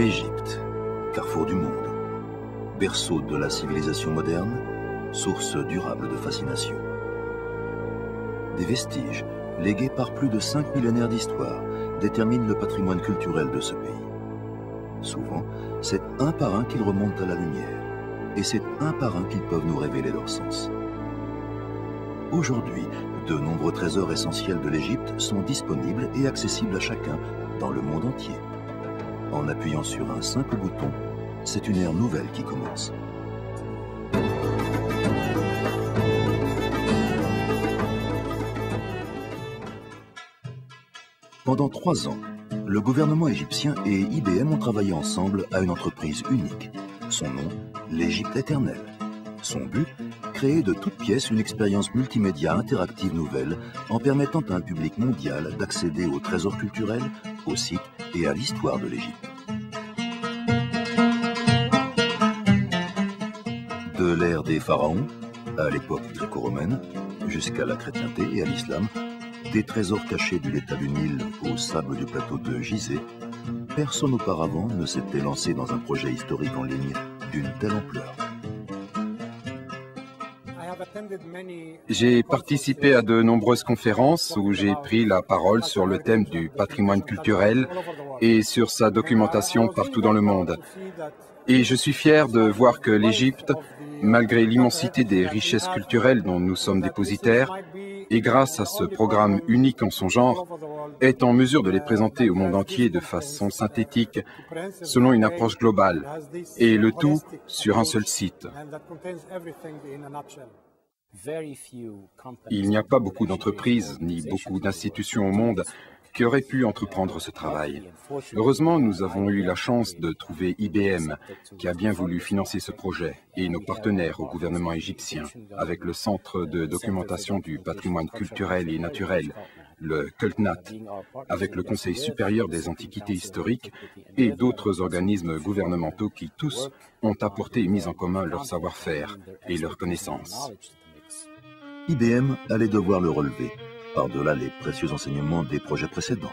L'Égypte, carrefour du monde, berceau de la civilisation moderne, source durable de fascination. Des vestiges, légués par plus de 5 millénaires d'histoire, déterminent le patrimoine culturel de ce pays. Souvent, c'est un par un qu'ils remontent à la lumière, et c'est un par un qu'ils peuvent nous révéler leur sens. Aujourd'hui, de nombreux trésors essentiels de l'Égypte sont disponibles et accessibles à chacun dans le monde entier. En appuyant sur un simple bouton, c'est une ère nouvelle qui commence. Pendant 3 ans, le gouvernement égyptien et IBM ont travaillé ensemble à une entreprise unique. Son nom, l'Égypte éternelle. Son but, créer de toutes pièces une expérience multimédia interactive nouvelle en permettant à un public mondial d'accéder aux trésors culturels, aux sites et à l'histoire de l'Égypte. De l'ère des pharaons, à l'époque gréco-romaine, jusqu'à la chrétienté et à l'islam, des trésors cachés du delta du Nil au sable du plateau de Gizeh, personne auparavant ne s'était lancé dans un projet historique en ligne d'une telle ampleur. J'ai participé à de nombreuses conférences où j'ai pris la parole sur le thème du patrimoine culturel et sur sa documentation partout dans le monde. Et je suis fier de voir que l'Égypte, malgré l'immensité des richesses culturelles dont nous sommes dépositaires, et grâce à ce programme unique en son genre, est en mesure de les présenter au monde entier de façon synthétique, selon une approche globale, et le tout sur un seul site. Il n'y a pas beaucoup d'entreprises ni beaucoup d'institutions au monde qui auraient pu entreprendre ce travail. Heureusement, nous avons eu la chance de trouver IBM, qui a bien voulu financer ce projet, et nos partenaires au gouvernement égyptien, avec le Centre de documentation du patrimoine culturel et naturel, le CULTNAT, avec le Conseil supérieur des antiquités historiques et d'autres organismes gouvernementaux qui tous ont apporté et mis en commun leur savoir-faire et leurs connaissances. IBM allait devoir le relever, par-delà les précieux enseignements des projets précédents.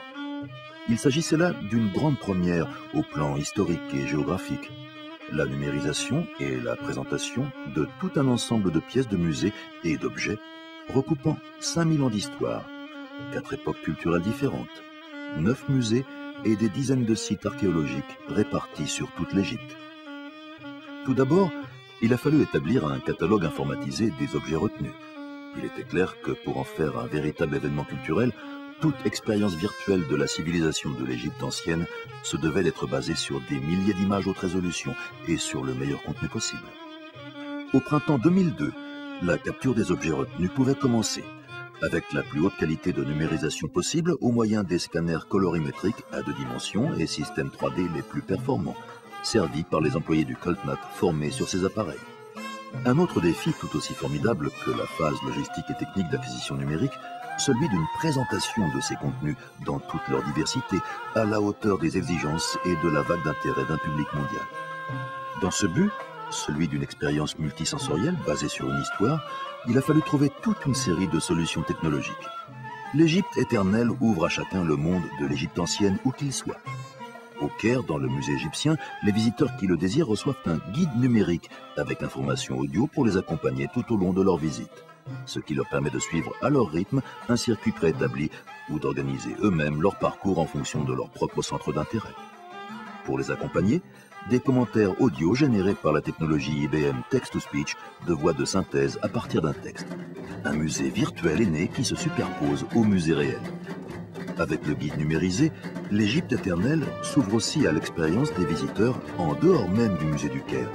Il s'agissait là d'une grande première au plan historique et géographique. La numérisation et la présentation de tout un ensemble de pièces de musées et d'objets recoupant 5000 ans d'histoire, 4 époques culturelles différentes, 9 musées et des dizaines de sites archéologiques répartis sur toute l'Égypte. Tout d'abord, il a fallu établir un catalogue informatisé des objets retenus. Il était clair que pour en faire un véritable événement culturel, toute expérience virtuelle de la civilisation de l'Égypte ancienne se devait d'être basée sur des milliers d'images haute résolution et sur le meilleur contenu possible. Au printemps 2002, la capture des objets retenus pouvait commencer, avec la plus haute qualité de numérisation possible au moyen des scanners colorimétriques à 2 dimensions et systèmes 3D les plus performants, servis par les employés du CULTNAT formés sur ces appareils. Un autre défi tout aussi formidable que la phase logistique et technique d'acquisition numérique, celui d'une présentation de ces contenus dans toute leur diversité, à la hauteur des exigences et de la vague d'intérêt d'un public mondial. Dans ce but, celui d'une expérience multisensorielle basée sur une histoire, il a fallu trouver toute une série de solutions technologiques. L'Égypte éternelle ouvre à chacun le monde de l'Égypte ancienne où qu'il soit. Au Caire, dans le musée égyptien, les visiteurs qui le désirent reçoivent un guide numérique avec informations audio pour les accompagner tout au long de leur visite, ce qui leur permet de suivre à leur rythme un circuit préétabli ou d'organiser eux-mêmes leur parcours en fonction de leur propre centre d'intérêt. Pour les accompagner, des commentaires audio générés par la technologie IBM Text-to-Speech de voix de synthèse à partir d'un texte. Un musée virtuel est né qui se superpose au musée réel. Avec le guide numérisé, l'Égypte éternelle s'ouvre aussi à l'expérience des visiteurs en dehors même du musée du Caire.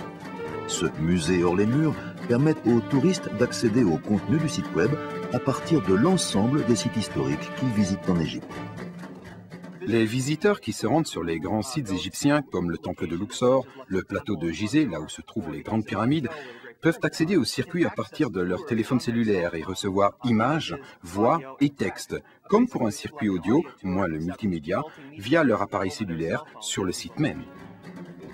Ce musée hors les murs permet aux touristes d'accéder au contenu du site web à partir de l'ensemble des sites historiques qu'ils visitent en Égypte. Les visiteurs qui se rendent sur les grands sites égyptiens comme le temple de Luxor, le plateau de Gizeh, là où se trouvent les grandes pyramides, peuvent accéder au circuit à partir de leur téléphone cellulaire et recevoir images, voix et textes, comme pour un circuit audio, moins le multimédia, via leur appareil cellulaire sur le site même.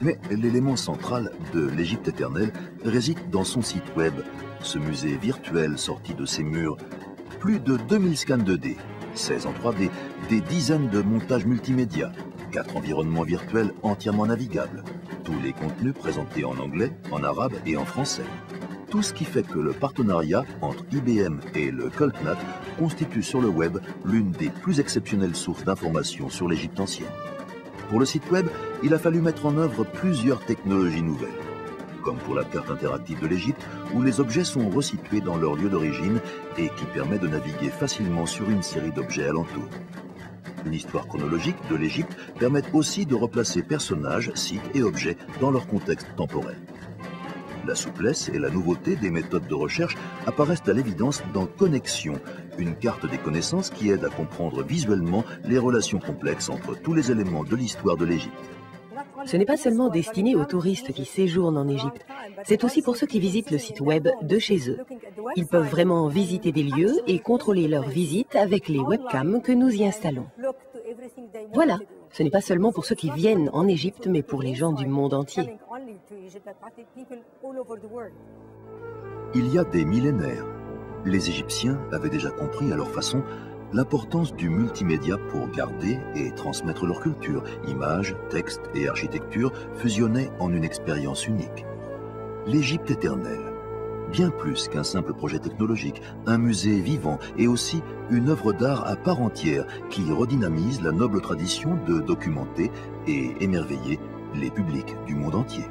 Mais l'élément central de l'Égypte éternelle réside dans son site web, ce musée virtuel sorti de ses murs. Plus de 2000 scans 2D, 16 en 3D, des dizaines de montages multimédia, 4 environnements virtuels entièrement navigables, tous les contenus présentés en anglais, en arabe et en français. Tout ce qui fait que le partenariat entre IBM et le CULTNAT constitue sur le web l'une des plus exceptionnelles sources d'informations sur l'Égypte ancienne. Pour le site web, il a fallu mettre en œuvre plusieurs technologies nouvelles, comme pour la carte interactive de l'Égypte, où les objets sont resitués dans leur lieu d'origine et qui permet de naviguer facilement sur une série d'objets alentours. Une histoire chronologique de l'Égypte permet aussi de replacer personnages, sites et objets dans leur contexte temporel. La souplesse et la nouveauté des méthodes de recherche apparaissent à l'évidence dans Connexion, une carte des connaissances qui aide à comprendre visuellement les relations complexes entre tous les éléments de l'histoire de l'Égypte. Ce n'est pas seulement destiné aux touristes qui séjournent en Égypte, c'est aussi pour ceux qui visitent le site web de chez eux. Ils peuvent vraiment visiter des lieux et contrôler leur visite avec les webcams que nous y installons. Voilà, ce n'est pas seulement pour ceux qui viennent en Égypte, mais pour les gens du monde entier. Il y a des millénaires, les Égyptiens avaient déjà compris à leur façon l'importance du multimédia pour garder et transmettre leur culture. Images, textes et architecture fusionnaient en une expérience unique. L'Égypte éternelle, bien plus qu'un simple projet technologique, un musée vivant et aussi une œuvre d'art à part entière qui redynamise la noble tradition de documenter et émerveiller les publics du monde entier.